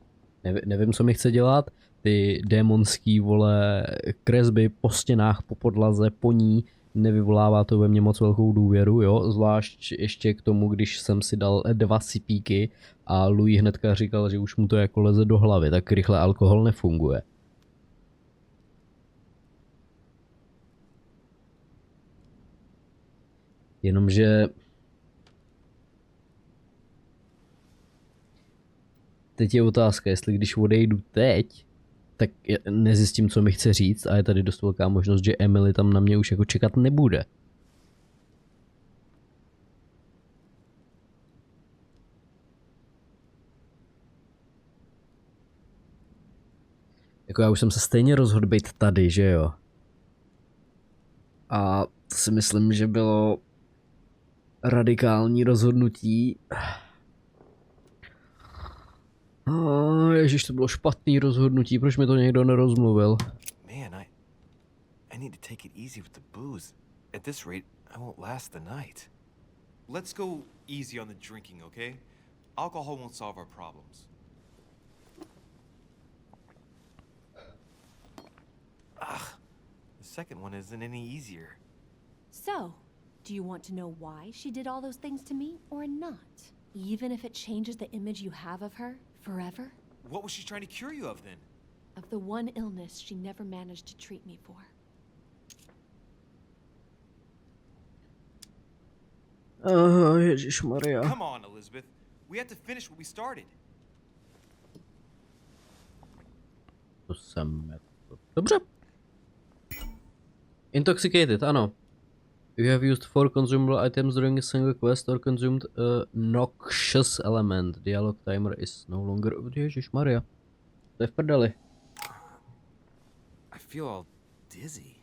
Nevím, co mi chce dělat, ty démonský, vole, kresby po stěnách, po podlaze, po ní, nevyvolává to ve mně moc velkou důvěru, jo, zvlášť ještě k tomu, když jsem si dal 2 sipíky a Louis hnedka říkal, že už mu to jako leze do hlavy, tak rychle alkohol nefunguje. Jenomže teď je otázka, jestli když odejdu teď, tak nezjistím, co mi chce říct a je tady dost velká možnost, že Emily tam na mě už jako čekat nebude. Jako já už jsem se stejně rozhodl být tady, že jo? A to si myslím, že bylo radikální rozhodnutí. Ježiš, to bylo špatný rozhodnutí, proč mi to někdo nerozmluvil? Man, I need to take it easy with the booze. At this rate, I won't last the night. Let's go easy on the drinking, okay? Alcohol won't solve our problems. Ugh, the second one isn't any easier. So, Do you want to know why she did all those things to me or not? Even if it changes the image you have of her forever? What was she trying to cure you of then? Of the one illness she never managed to treat me for. Ježišmarja. Come on, Elizabeth. We have to finish what we started. To jsem jako... Dobře. Intoxicated, ano. You have used 4 consumable items during a single quest or consumed a noxious element. Dialog timer is no longer... Ježišmarja. To je v prdeli. I feel all dizzy.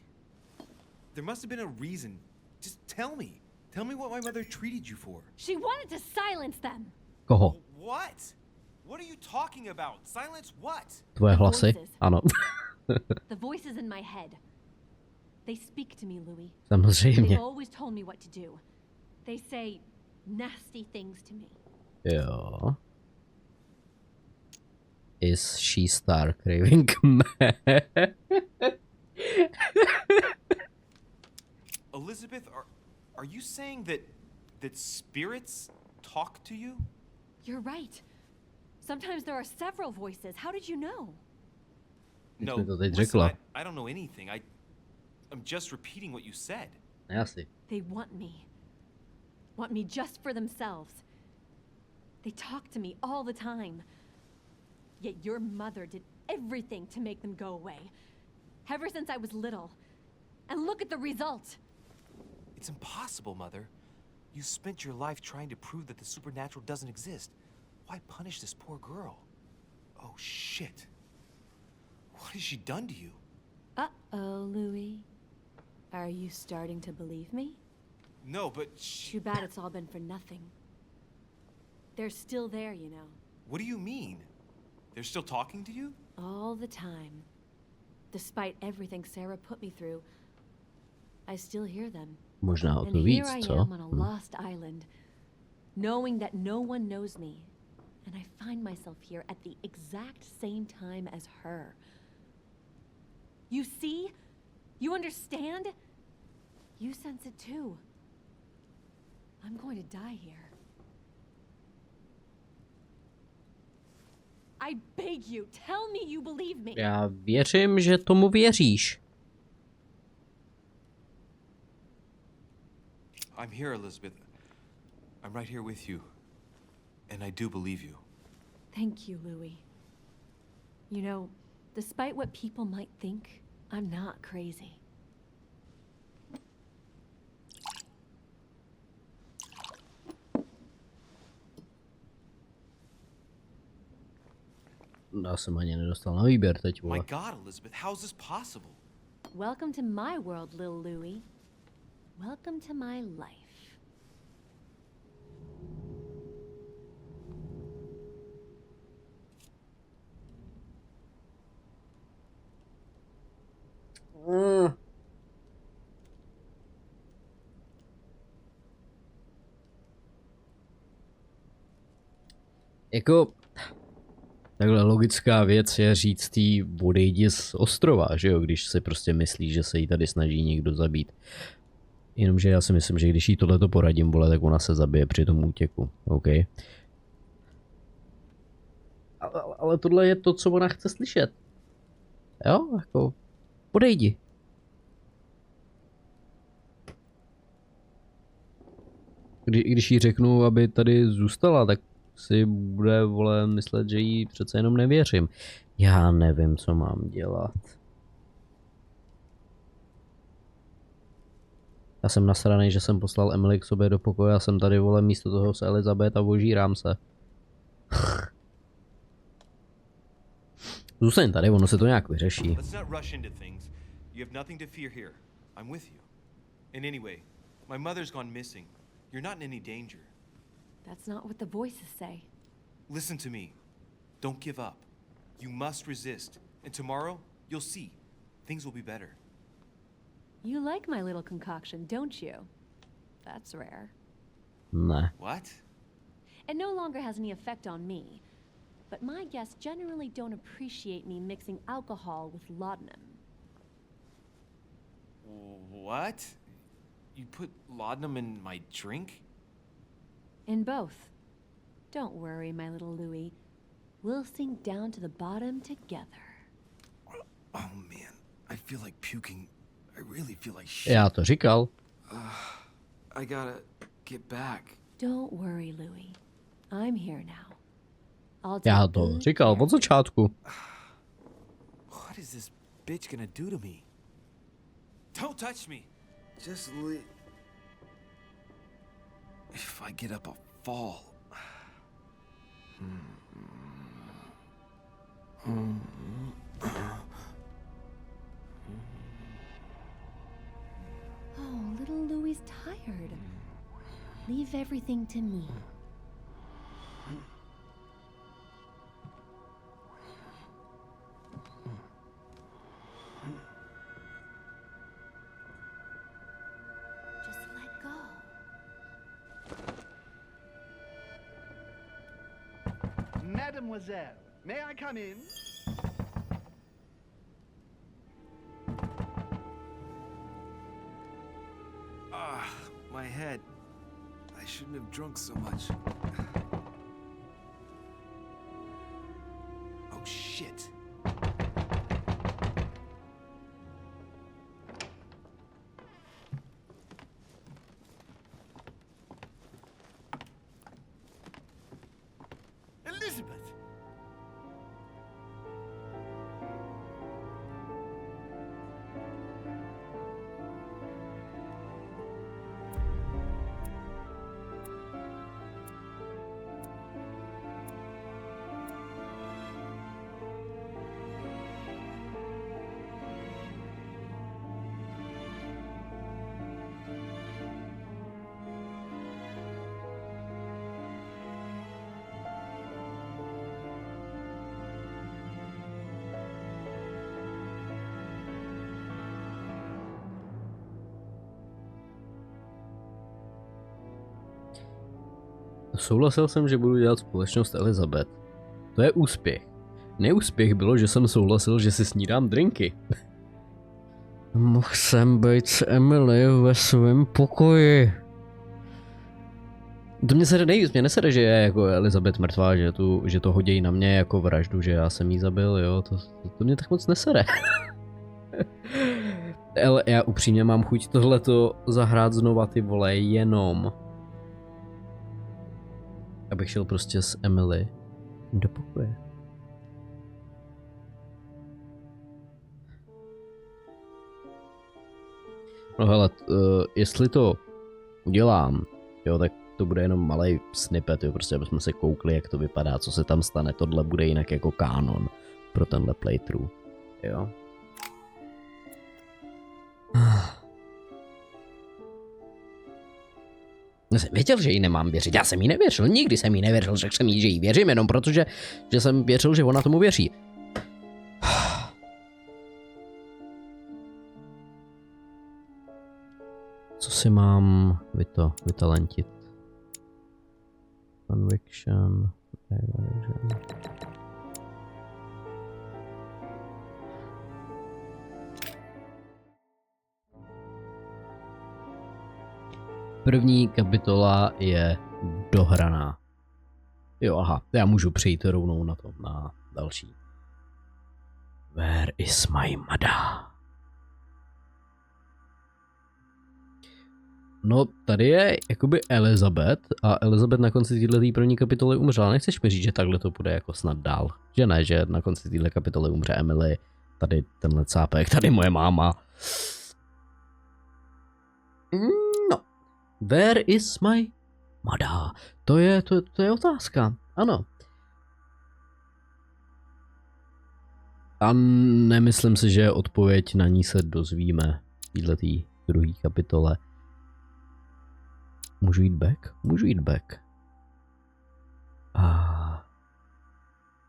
There must have been a reason. Just tell me. Tell me what my mother treated you for. She wanted to silence them! Koho? What? What are you talking about? Silence what? Tvoje The hlasy? voices. Ano. The voices in my head. They speak to me, Louis. Samozřejmě. They've always told me what to do. They say nasty things to me. Jo. Is she star craving meh? Elizabeth, are you saying that spirits talk to you? You're right. Sometimes there are several voices. How did you know? No, mi to teď listen, řekla. I don't know anything. I'm just repeating what you said. Asi. They want me just for themselves. They talk to me all the time. Yet your mother did everything to make them go away. Ever since I was little. And look at the result. It's impossible, Mother. You spent your life trying to prove that the supernatural doesn't exist. Why punish this poor girl? Oh, shit. What has she done to you? Uh-oh, Louis. Are you starting to believe me? No, but Too bad it's all been for nothing. They're still there, you know. What do you mean? They're still talking to you? All the time. Despite everything Sarah put me through, I still hear them. Možná o And to here víc, I co? am on a lost island, knowing that no one knows me, and I find myself here at the exact same time as her. You see? You understand? You sense it too. I'm going to die here. I beg you, tell me you believe me. Já věřím, že tomu věříš. I'm here, Elizabeth. I'm right here with you. And I do believe you. Thank you, Louis. You know, despite what people might think, I'm not crazy. Já jsem ani nedostal na výběr teď, My vole. God, Elizabeth, how is this possible? Welcome to my world, little Louis. Welcome to my life. Jako, takhle logická věc je říct tý odejdi z ostrova, že jo, když si prostě myslí, že se jí tady snaží někdo zabít. Jenomže já si myslím, že když jí tohleto poradím, vole, tak ona se zabije při tom útěku, OK? Ale tohle je to, co ona chce slyšet. Jo, jako, odejdi. Když jí řeknu, aby tady zůstala, tak si bude, vole, myslet, že jí přece jenom nevěřím. Já nevím, co mám dělat. Já jsem nasranej, že jsem poslal Emily k sobě do pokoje a jsem tady, vole, místo toho s Elizabeth a ožírám se. Zůstaň tady, ono se to nějak vyřeší. Let's not rush into things. You have nothing to fear here. I'm with you. And anyway, my mother's gone missing. You're not in any danger. That's not what the voices say. Listen to me. Don't give up. You must resist. And tomorrow, you'll see. Things will be better. You like my little concoction, don't you? That's rare. Ne. What? It no longer has any effect on me. But my guests generally don't appreciate me mixing alcohol with laudanum. What? You put laudanum in my drink? In both. Don't worry, my little Louis. We'll sink down to the bottom together. Oh man, I feel like puking. I really feel like shit. Já to říkal. I gotta get back. Don't worry, Louis. I'm here now. I'll Já take to good říkal care od of you. začátku. What is this bitch gonna do to me? Don't touch me! Just leave. If I get up, I'll fall. Oh, little Louie's tired. Leave everything to me. Just let go. Mademoiselle, may I come in? My head. I shouldn't have drunk so much. Oh shit. Elizabeth! Souhlasil jsem, že budu dělat společnost Elizabeth. To je úspěch. Neúspěch bylo, že jsem souhlasil, že si snídám drinky. Mohl jsem být s Emily ve svém pokoji. To mě se nejvíc, mě nesere, že je jako Elizabeth mrtvá, že to hodějí na mě jako vraždu, že já jsem jí zabil, jo, to mě tak moc nesere. Ale já upřímně mám chuť tohleto zahrát znova, ty vole, jenom abych šel prostě s Emily do pokoje. No hele, jestli to udělám, jo, tak to bude jenom malej snippet, jo, prostě abychom se koukli, jak to vypadá, co se tam stane, tohle bude jinak jako kánon pro tenhle playthrough, jo. Já jsem věděl, že jí nemám věřit, já jsem jí nevěřil, nikdy jsem jí nevěřil, řekl jsem jí, že jí věřím, jenom protože, že jsem věřil, že ona tomu věří. Co si mám vytalentit? Conviction. První kapitola je dohraná. Jo, aha, já můžu přejít rovnou na to, na další. Where is my mother? No, tady je jakoby Elizabeth a Elizabeth na konci této první kapitoly umřela. Nechceš mi říct, že takhle to bude jako snad dál? Že ne, že na konci této kapitoly umře Emily, tady tenhle cápek, tady moje máma. No. Where is my mother? To je otázka, ano. A nemyslím si, že odpověď na ní se dozvíme v této druhé kapitole. Můžu jít back? Můžu jít back.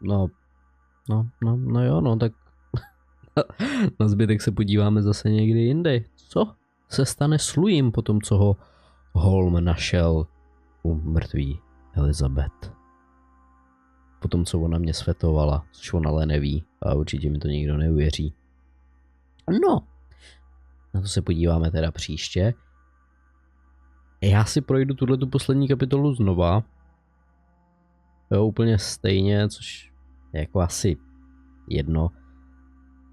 No jo, no tak na zbytek se podíváme zase někdy jindy. Co se stane s Louisem po tom, co ho Holm našel u mrtví Elizabeth? Po tom, co ona mě svetovala, což ona ale neví a určitě mi to nikdo neuvěří. No, na to se podíváme teda příště. Já si projdu tuhletu poslední kapitolu znova. Jo, úplně stejně, což je jako asi jedno.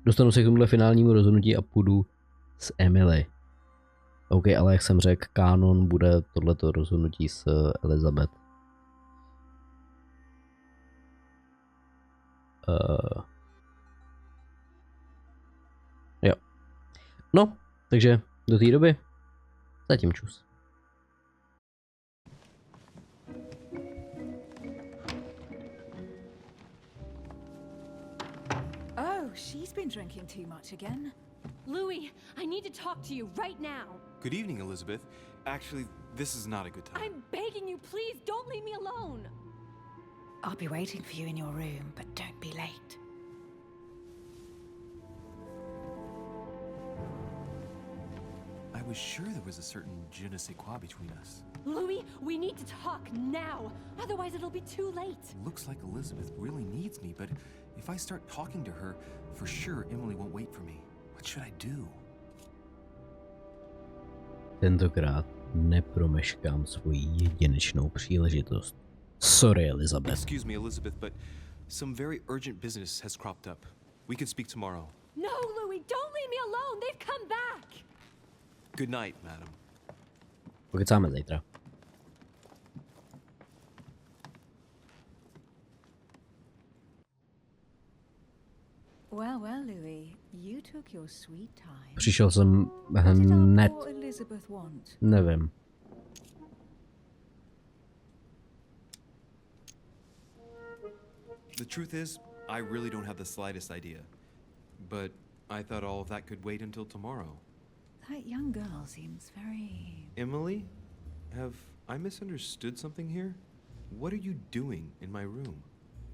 Dostanu se k tomuhle finálnímu rozhodnutí a půjdu s Emily. OK, ale jak jsem řekl, kánon bude tohleto rozhodnutí s Elizabeth. Jo. No, takže do té doby zatím čus. Oh, she's been drinking too much again. Louis, I need to talk to you right now. Good evening, Elizabeth. Actually, this is not a good time. I'm begging you, please don't leave me alone. I'll be waiting for you in your room, but don't be late. I was sure there was a certain je ne sais quoi between us. Louis, we need to talk now. Otherwise, it'll be too late. Looks like Elizabeth really needs me, but if I start talking to her, for sure Emily won't wait for me. What should I do? Tentokrát nepromeškám svoji jedinečnou příležitost. Sorry, Elizabeth. Excuse me, Elizabeth, but some very urgent business has cropped up. We can speak tomorrow. No, Louis, don't leave me alone. They've come back. Good night, madam. Pokecáme zítra. Well, Louis, you took your sweet time. Přišel jsem What did our hned. poor Elizabeth want? Nevím. The truth is, I really don't have the slightest idea. But I thought all of that could wait until tomorrow. That young girl seems very... Emily? Have I misunderstood something here? What are you doing in my room?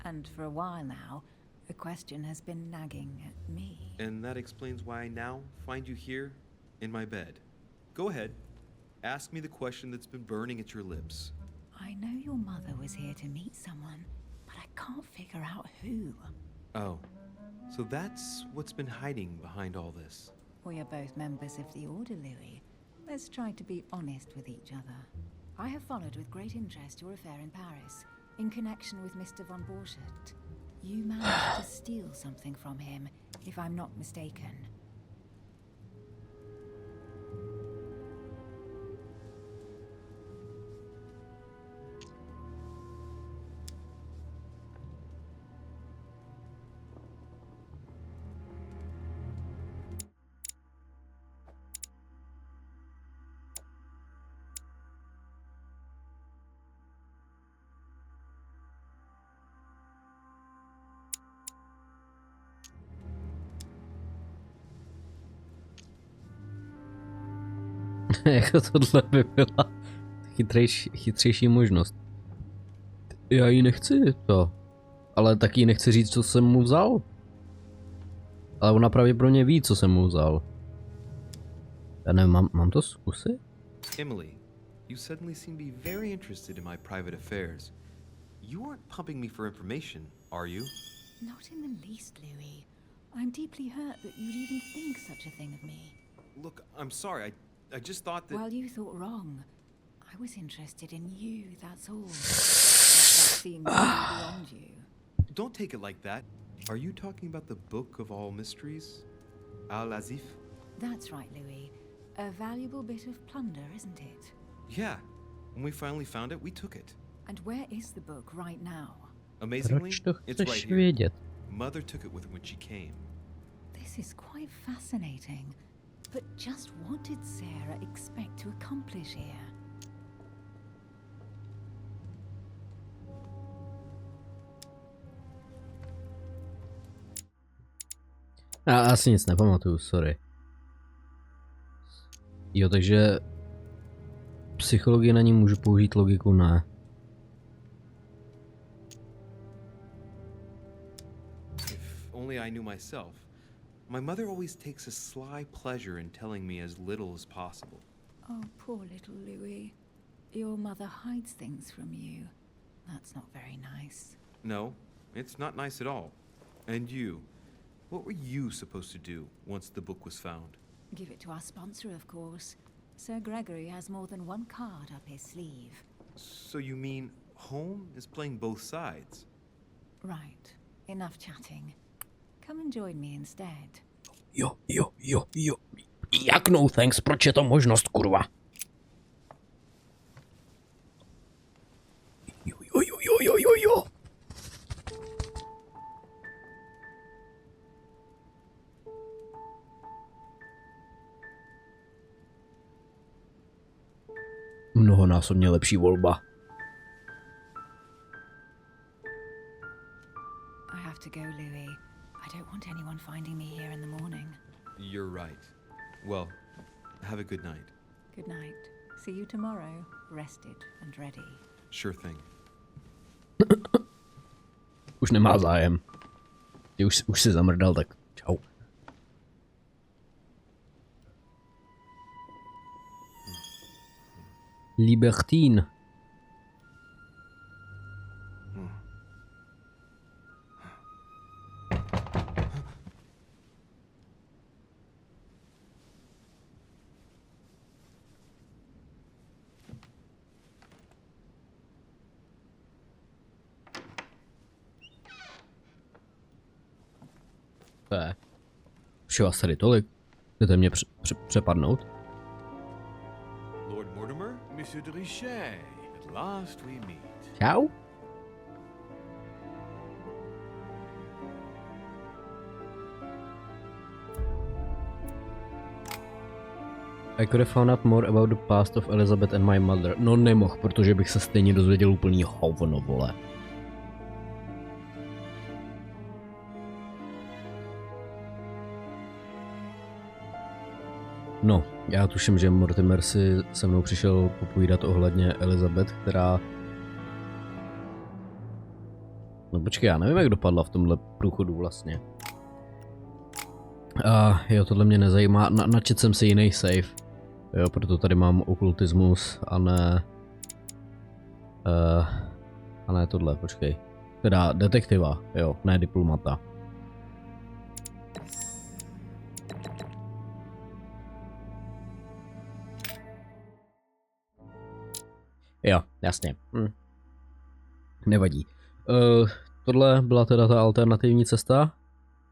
And for a while now, the question has been nagging at me. And that explains why I now find you here in my bed. Go ahead. Ask me the question that's been burning at your lips. I know your mother was here to meet someone, but I can't figure out who. Oh, so that's what's been hiding behind all this. We are both members of the Order, Louis. Let's try to be honest with each other. I have followed with great interest your affair in Paris, in connection with Mr. von Borchardt. You managed to steal something from him, if I'm not mistaken. Jako tohle by byla chytřejší možnost. Já jí nechci to. Ale taky jí nechci říct, co jsem mu vzal. Ale ona pravděpodobně ví, co jsem mu vzal. Já nevím, mám to zkusit? Emily, you suddenly seem to be very interested in my private affairs. You aren't pumping me for information, are you? Not in the least, Louis. I'm deeply hurt that you'd even think such a thing of me. Look, I'm sorry. I just thought that... Well, you thought wrong. I was interested in you, that's all. That seems beyond you. Don't take it like that. Are you talking about the Book of All Mysteries? Al-Azif? That's right, Louis. A valuable bit of plunder, isn't it? Yeah. When we finally found it, we took it. And where is the book right now? Amazingly, Proč to it's right chceš here. vědět? Mother took it with her when she came. This is quite fascinating. But just what did Sarah expect to accomplish here? Já asi nic nepamatuju, sorry. Jo, takže psychologii na ní můžu použít, logiku ne. If only I knew myself. My mother always takes a sly pleasure in telling me as little as possible. Oh, poor little Louis. Your mother hides things from you. That's not very nice. No, it's not nice at all. And you, what were you supposed to do once the book was found? Give it to our sponsor, of course. Sir Gregory has more than one card up his sleeve. So you mean home is playing both sides? Right. Enough chatting. Come and join me instead. Jo. Jak no thanks, proč je to možnost, kurva? Jo. Mnohonásobně lepší volba. I have to go, Louis. I don't want anyone finding me here in the morning. You're right. Well, have a good night. Good night. See you tomorrow, rested and ready. Sure thing. Už nemá zájem. Ty už si zamrdal, tak čau. Libertine. Už je vás tady tolik. Chcete mě přepadnout? Lord Mortimer? Monsieur de Richet. At last we meet. Čau. I could have found out more about the past of Elizabeth and my mother. No nemohl, protože bych se stejně dozvěděl úplný hovno, vole. No, já tuším, že Mortimer si se mnou přišel popovídat ohledně Elizabeth, která... No počkej, já nevím, jak dopadla v tomhle průchodu vlastně. A jo, tohle mě nezajímá, načet jsem si jiný save. Jo, proto tady mám okultismus a ne... a ne tohle, počkej. Teda detektiva, jo, ne diplomata. Jo, jasně. Nevadí. Tohle byla teda ta alternativní cesta.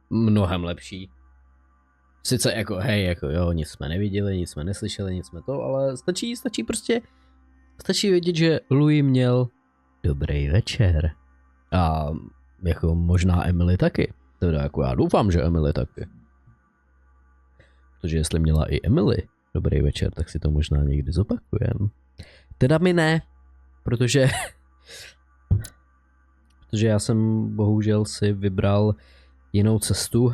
Mnohem lepší. Sice jako, hej, jako jo, nic jsme neviděli, nic jsme neslyšeli, nic jsme to, ale stačí prostě, stačí vědět, že Louis měl dobrý večer. A jako možná Emily taky. Teda jako já doufám, že Emily taky. Protože jestli měla i Emily dobrý večer, tak si to možná někdy zopakujem. Teda mi ne, protože já jsem bohužel si vybral jinou cestu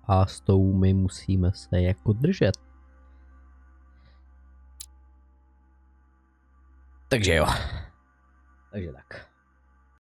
a s tou my musíme se jako držet. Takže jo. Takže tak.